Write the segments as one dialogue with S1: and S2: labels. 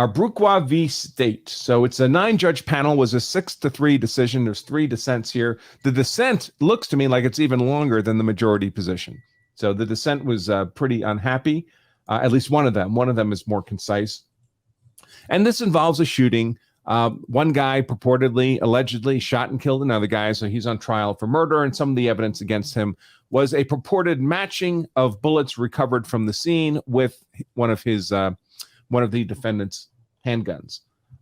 S1: Bruqua v. State. So it's a 9-judge panel, was a 6-3 decision. There's 3 dissents here. The dissent looks to me like it's even longer than the majority position. So the dissent was pretty unhappy. At least one of them. One of them is more concise. And this involves a shooting. One guy purportedly, allegedly shot and killed another guy. So he's on trial for murder. And some of the evidence against him was a purported matching of bullets recovered from the scene with one of the defendant's handguns.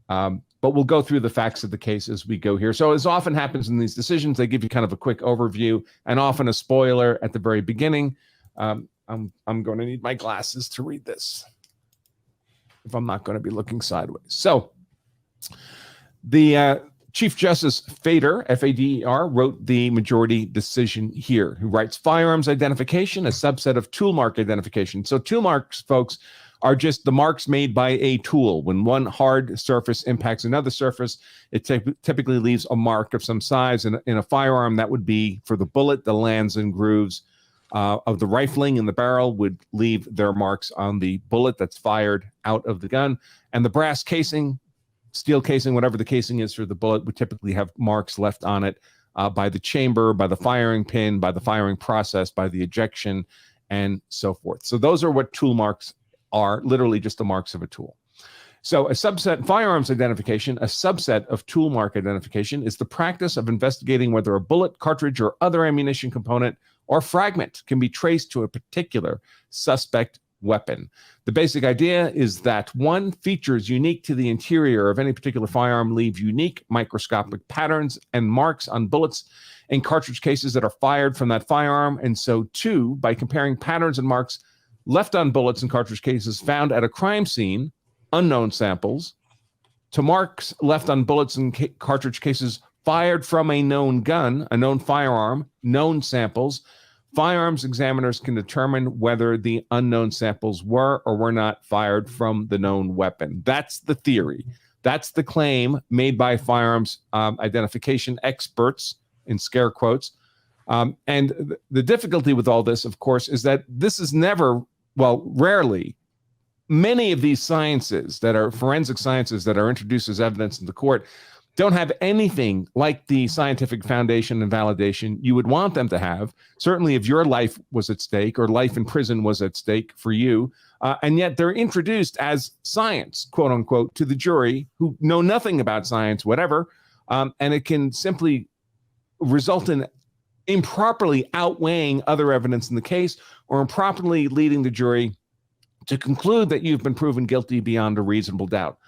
S1: But we'll go through the facts of the case as we go here. So as often happens in these decisions, they give you kind of a quick overview and often a spoiler at the very beginning. I'm going to need my glasses to read this if I'm not going to be looking sideways. So the Chief Justice Fader, F-A-D-E-R, wrote the majority decision here, who writes, firearms identification, a subset of tool mark identification. So tool marks, folks, are just the marks made by a tool. When one hard surface impacts another surface, it typically leaves a mark of some size. In a firearm, that would be for the bullet, the lands and grooves of the rifling in the barrel would leave their marks on the bullet that's fired out of the gun. And the brass casing, steel casing, whatever the casing is for the bullet, would typically have marks left on it by the chamber, by the firing pin, by the firing process, by the ejection, and so forth. So those are what tool marks are, literally just the marks of a tool. So a subset, firearms identification, a subset of tool mark identification, is the practice of investigating whether a bullet, cartridge, or other ammunition component or fragment can be traced to a particular suspect weapon. The basic idea is that one, features unique to the interior of any particular firearm leave unique microscopic patterns and marks on bullets and cartridge cases that are fired from that firearm. And so two, by comparing patterns and marks left on bullets and cartridge cases found at a crime scene, unknown samples, to marks left on bullets and cartridge cases fired from a known gun, a known firearm, known samples, firearms examiners can determine whether the unknown samples were or were not fired from the known weapon. That's the theory. That's the claim made by firearms identification experts, in scare quotes. And the difficulty with all this, of course, is that this is never, well, rarely, many of these sciences that are forensic sciences that are introduced as evidence in the court don't have anything like the scientific foundation and validation you would want them to have. Certainly if your life was at stake or life in prison was at stake for you, and yet they're introduced as science, quote unquote, to the jury who know nothing about science, whatever, and it can simply result in improperly outweighing other evidence in the case or improperly leading the jury to conclude that you've been proven guilty beyond a reasonable doubt.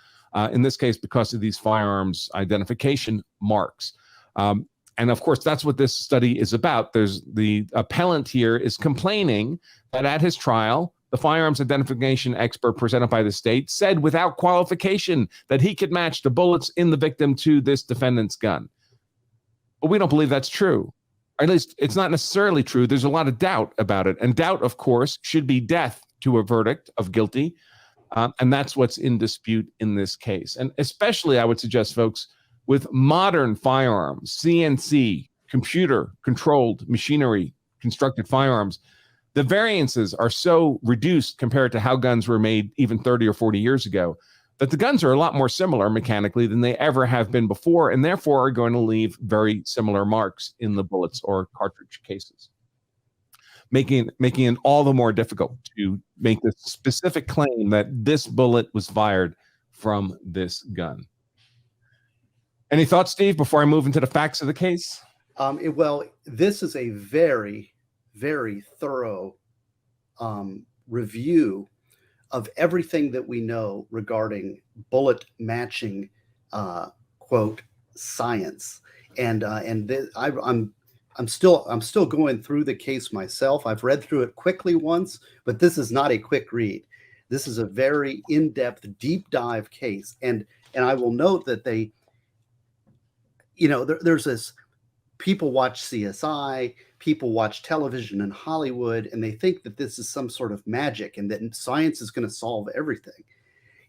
S1: In this case, because of these firearms identification marks. And of course, that's what this study is about. There's the appellant here is complaining that at his trial, the firearms identification expert presented by the state said without qualification that he could match the bullets in the victim to this defendant's gun. But we don't believe that's true. Or at least it's not necessarily true. There's a lot of doubt about it. And doubt, of course, should be death to a verdict of guilty. And that's what's in dispute in this case. And especially, I would suggest, folks, with modern firearms, CNC, computer-controlled machinery, constructed firearms, the variances are so reduced compared to how guns were made even 30 or 40 years ago that the guns are a lot more similar mechanically than they ever have been before, and therefore are going to leave very similar marks in the bullets or cartridge cases, making it all the more difficult to make the specific claim that this bullet was fired from this gun. Any thoughts, Steve, before I move into the facts of the case?
S2: Well, this is a very, very thorough review of everything that we know regarding bullet matching, quote, science. And I'm still going through the case myself. I've read through it quickly once, but this is not a quick read. This is a very in-depth, deep dive case. And I will note that they, there's this, people watch CSI, people watch television in Hollywood, and they think that this is some sort of magic and that science is going to solve everything.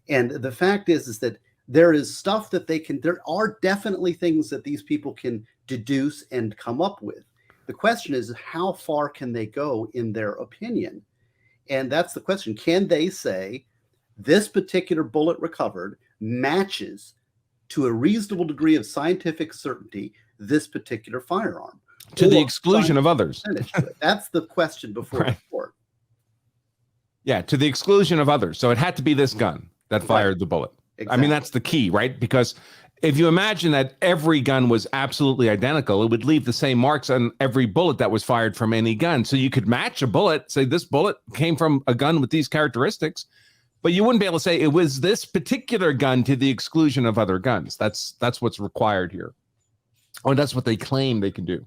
S2: And the fact is that there is stuff that there are definitely things that these people can deduce and come up with. The question is, how far can they go in their opinion? And that's the question. Can they say this particular bullet recovered matches to a reasonable degree of scientific certainty this particular firearm.
S1: To the exclusion of others.
S2: That's the question before the court.
S1: Yeah, to the exclusion of others. So it had to be this gun that fired the bullet. Exactly. I mean, that's the key, right? Because if you imagine that every gun was absolutely identical, it would leave the same marks on every bullet that was fired from any gun. So you could match a bullet, say this bullet came from a gun with these characteristics, but you wouldn't be able to say it was this particular gun to the exclusion of other guns. That's what's required here. Oh, that's what they claim they can do.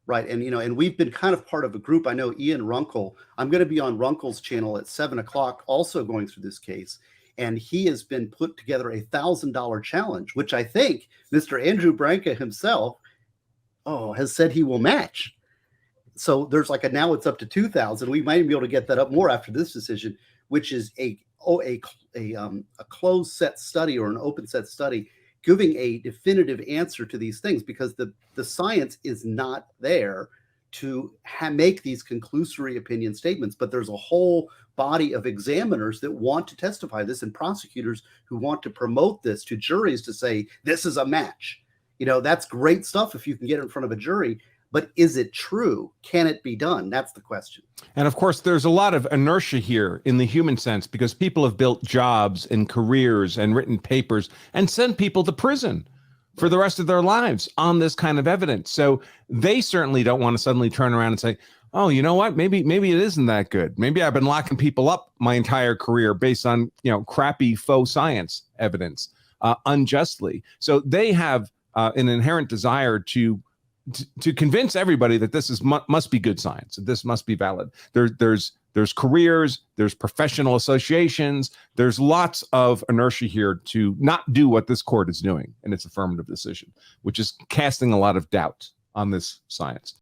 S2: Right. And, and we've been kind of part of a group. I know Ian Runkle, I'm going to be on Runkle's channel at 7:00, also going through this case. And he has been put together a $1,000 challenge, which I think Mr. Andrew Branca himself, has said he will match. So there's now it's up to 2,000. We might be able to get that up more after this decision, which is a closed set study or an open set study, giving a definitive answer to these things, because the science is not there to make these conclusory opinion statements. But there's a whole body of examiners that want to testify this, and prosecutors who want to promote this to juries to say, this is a match. That's great stuff if you can get it in front of a jury. But is it true? Can it be done? That's the question.
S1: And of course, there's a lot of inertia here in the human sense, because people have built jobs and careers and written papers and sent people to prison for the rest of their lives on this kind of evidence. So they certainly don't want to suddenly turn around and say, oh, you know what? Maybe it isn't that good. Maybe I've been locking people up my entire career based on, crappy faux science evidence unjustly. So they have an inherent desire to convince everybody that this must be good science, that this must be valid. There's careers, there's professional associations, there's lots of inertia here to not do what this court is doing in its affirmative decision, which is casting a lot of doubt on this science.